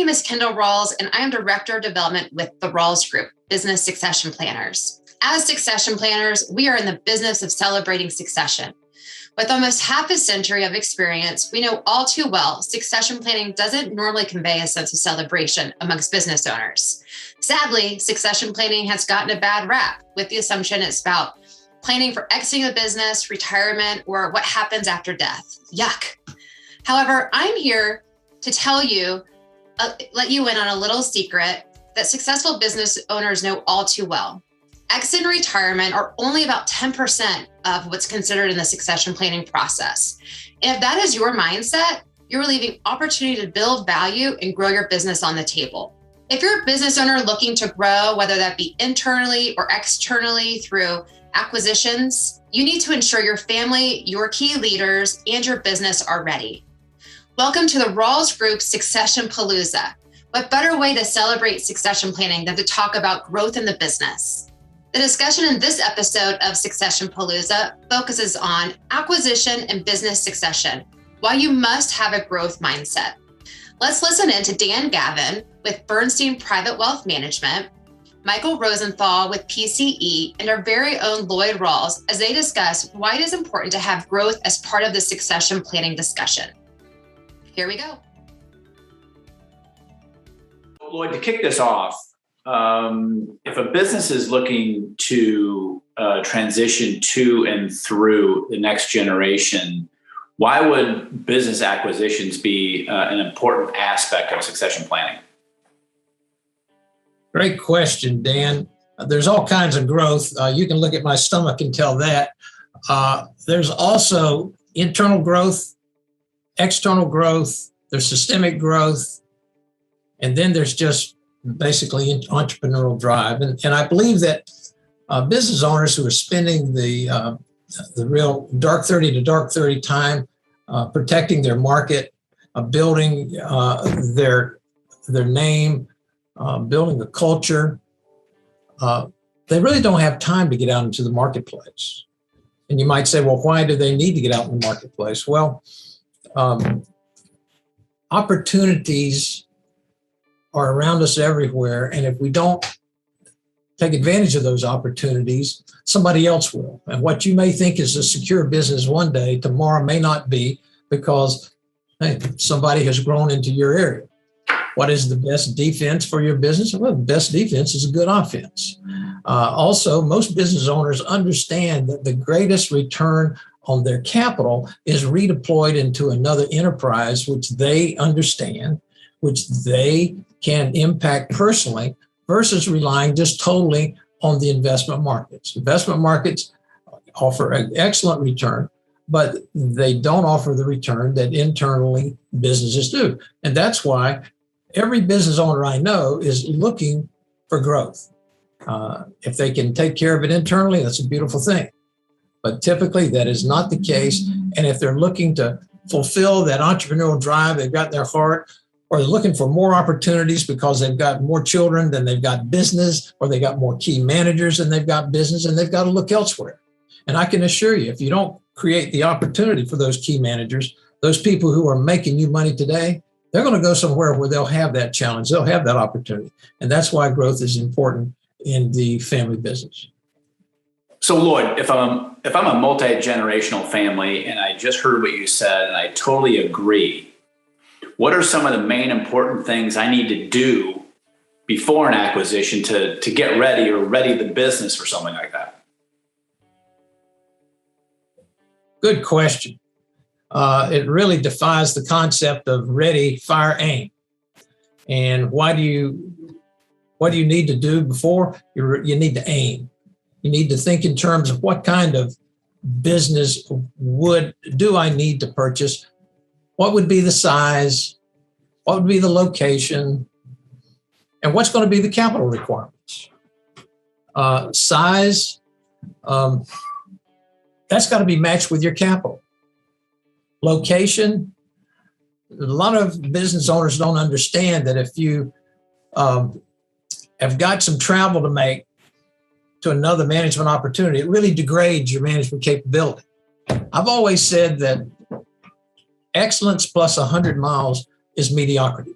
name is Kendall Rawls, and I am Director of Development with the Rawls Group, Business Succession Planners. As succession planners, we are in the business of celebrating succession. With almost half a century of experience, we know all too well succession planning doesn't normally convey a sense of celebration amongst business owners. Sadly, succession planning has gotten a bad rap with the assumption it's about planning for exiting a business, retirement, or what happens after death. Yuck. However, I'm here to tell you, let you in on a little secret that successful business owners know all too well. Exit and retirement are only about 10% of what's considered in the succession planning process. And if that is your mindset, you're leaving opportunity to build value and grow your business on the table. If you're a business owner looking to grow, whether that be internally or externally through acquisitions, you need to ensure your family, your key leaders, and your business are ready. Welcome to the Rawls Group Succession Palooza. What better way to celebrate succession planning than to talk about growth in the business? The discussion in this episode of Succession Palooza focuses on acquisition and business succession, why you must have a growth mindset. Let's listen in to Dan Gavin with Bernstein Private Wealth Management, Michael Rosendahl with PCE, and our very own Loyd Rawls as they discuss why it is important to have growth as part of the succession planning discussion. Here we go. Loyd, to kick this off, if a business is looking to transition to and through the next generation, why would business acquisitions be an important aspect of succession planning? Great question, Dan. There's all kinds of growth. You can look at my stomach and tell that. There's also internal growth, external growth, there's systemic growth, and then there's just basically entrepreneurial drive. And I believe that business owners who are spending the real dark 30 to dark 30 time protecting their market, building their name, building a culture, they really don't have time to get out into the marketplace. And you might say, well, why do they need to get out in the marketplace? Well, opportunities are around us everywhere. And if we don't take advantage of those opportunities, somebody else will. And what you may think is a secure business one day, tomorrow may not be, because somebody has grown into your area. What is the best defense for your business? Well, the best defense is a good offense. Also, most business owners understand that the greatest return on their capital is redeployed into another enterprise, which they understand, which they can impact personally, versus relying just totally on the investment markets. Investment markets offer an excellent return, but they don't offer the return that internally businesses do. And that's why every business owner I know is looking for growth. If they can take care of it internally, that's a beautiful thing. But typically that is not the case. And if they're looking to fulfill that entrepreneurial drive they've got in their heart, or they're looking for more opportunities because they've got more children than they've got business, or they got more key managers than they've got business, and they've got to look elsewhere. And I can assure you, if you don't create the opportunity for those key managers, those people who are making you money today, they're going to go somewhere where they'll have that challenge, they'll have that opportunity. And that's why growth is important in the family business. So Loyd, if I'm a multi-generational family and I just heard what you said and I totally agree, what are some of the main important things I need to do before an acquisition to get ready or ready the business for something like that? Good question. It really defies the concept of ready, fire, aim. And what do you need to do before? You need to aim. You need to think in terms of what kind of business do I need to purchase? What would be the size? What would be the location? And what's going to be the capital requirements? Size, that's got to be matched with your capital. Location, a lot of business owners don't understand that if you have got some travel to make to another management opportunity, it really degrades your management capability. I've always said that excellence plus 100 miles is mediocrity.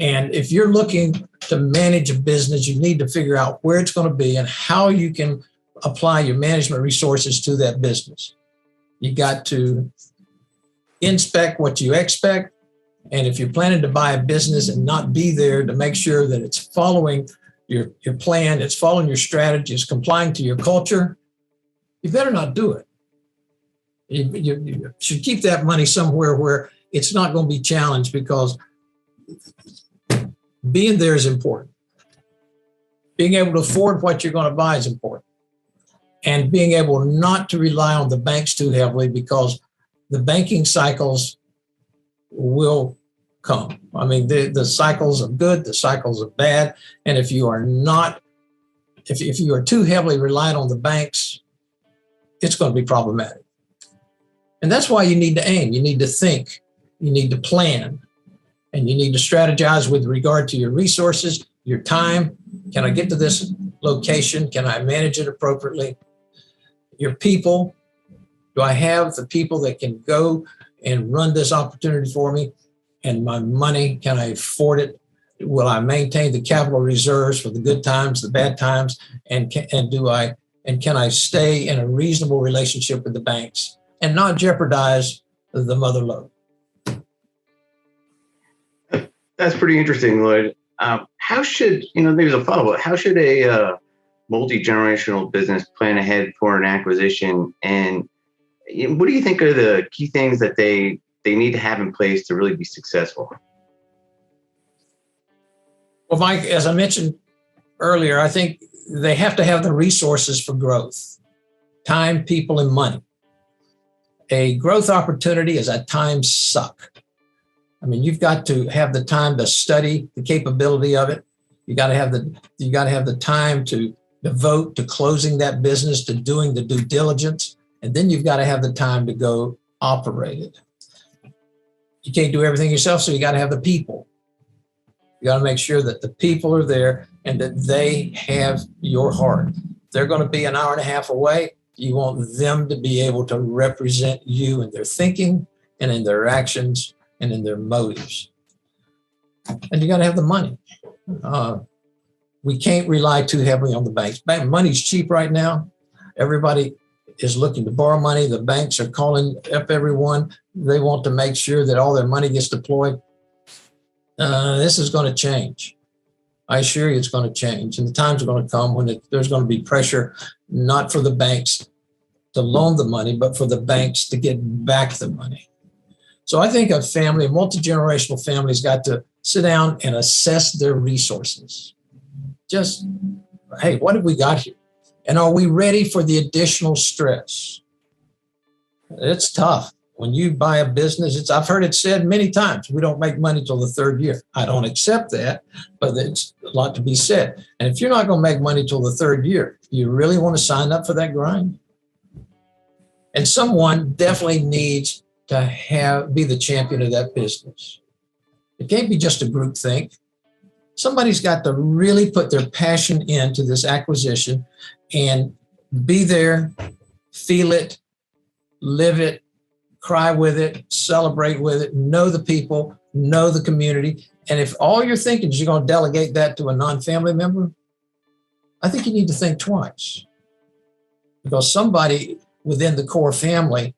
And if you're looking to manage a business, you need to figure out where it's going to be and how you can apply your management resources to that business. You got to inspect what you expect. And if you're planning to buy a business and not be there to make sure that it's following your plan, it's following your strategy, it's complying to your culture, you better not do it. You should keep that money somewhere where it's not going to be challenged, because being there is important. Being able to afford what you're going to buy is important. And being able not to rely on the banks too heavily, because the banking cycles will come. I mean, the cycles are good, the cycles are bad. And if you are not, if you are too heavily reliant on the banks, it's going to be problematic. And that's why you need to aim. You need to think. You need to plan. And you need to strategize with regard to your resources, your time. Can I get to this location? Can I manage it appropriately? Your people. Do I have the people that can go and run this opportunity for me? And my money, can I afford it? Will I maintain the capital reserves for the good times, the bad times? And can I stay in a reasonable relationship with the banks and not jeopardize the mother lode? That's pretty interesting, Lloyd. How should, maybe a follow-up, how should a multi-generational business plan ahead for an acquisition? And what do you think are the key things that they need to have in place to really be successful? Well, Mike, as I mentioned earlier, I think they have to have the resources for growth: time, people, and money. A growth opportunity is a time suck. I mean, you've got to have the time to study the capability of it. You got to have the time to devote to closing that business, to doing the due diligence, and then you've got to have the time to go operate it. You can't do everything yourself, so you got to have the people. You got to make sure that the people are there and that they have your heart. If they're going to be an hour and a half away, you want them to be able to represent you in their thinking and in their actions and in their motives. And you got to have the money. We can't rely too heavily on the banks. Money's cheap right now. Everybody is looking to borrow money. The banks are calling up everyone. They want to make sure that all their money gets deployed. This is going to change. I assure you it's going to change. And the times are going to come when there's going to be pressure, not for the banks to loan the money, but for the banks to get back the money. So I think a family, a multi-generational family, has got to sit down and assess their resources. Just, hey, what have we got here? And are we ready for the additional stress? It's tough. When you buy a business, I've heard it said many times, we don't make money till the third year. I don't accept that, but it's a lot to be said. And if you're not going to make money till the third year, you really want to sign up for that grind? And someone definitely needs to be the champion of that business. It can't be just a group think. Somebody's got to really put their passion into this acquisition and be there, feel it, live it, cry with it, celebrate with it, know the people, know the community. And if all you're thinking is you're going to delegate that to a non-family member, I think you need to think twice. Because somebody within the core family,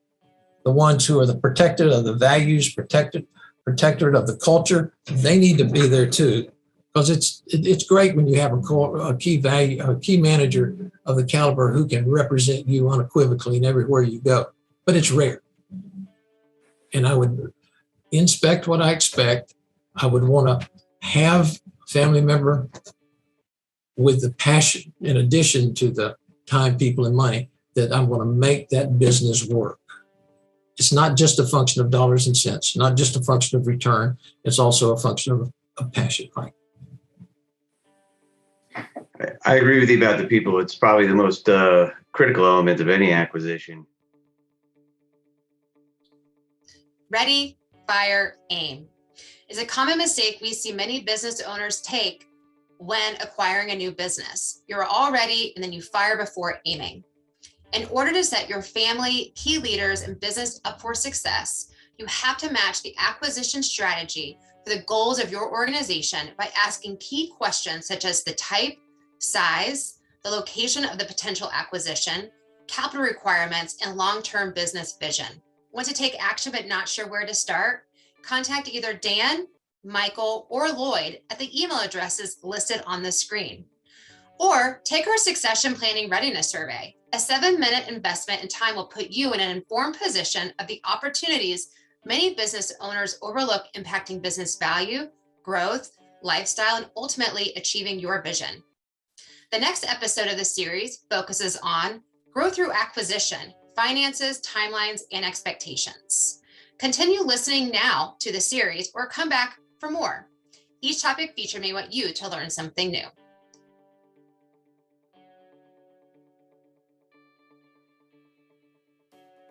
the ones who are the protector of the values, protector of the culture, they need to be there too. Because it's great when you have a key manager of the caliber who can represent you unequivocally in everywhere you go. But it's rare. And I would inspect what I expect. I would want to have a family member with the passion, in addition to the time, people, and money, that I'm going to make that business work. It's not just a function of dollars and cents, not just a function of return. It's also a function of passion, right? I agree with you about the people. It's probably the most critical element of any acquisition. Ready, fire, aim is a common mistake we see many business owners take when acquiring a new business. You're all ready and then you fire before aiming. In order to set your family, key leaders, and business up for success, you have to match the acquisition strategy for the goals of your organization by asking key questions such as the type, size, the location of the potential acquisition, capital requirements, and long-term business vision. Want to take action but not sure where to start? Contact either Dan, Michael, or Loyd at the email addresses listed on the screen. Or take our succession planning readiness survey. A 7-minute investment in time will put you in an informed position of the opportunities many business owners overlook impacting business value, growth, lifestyle, and ultimately achieving your vision. The next episode of the series focuses on growth through acquisition, finances, timelines, and expectations. Continue listening now to the series or come back for more. Each topic featured may want you to learn something new.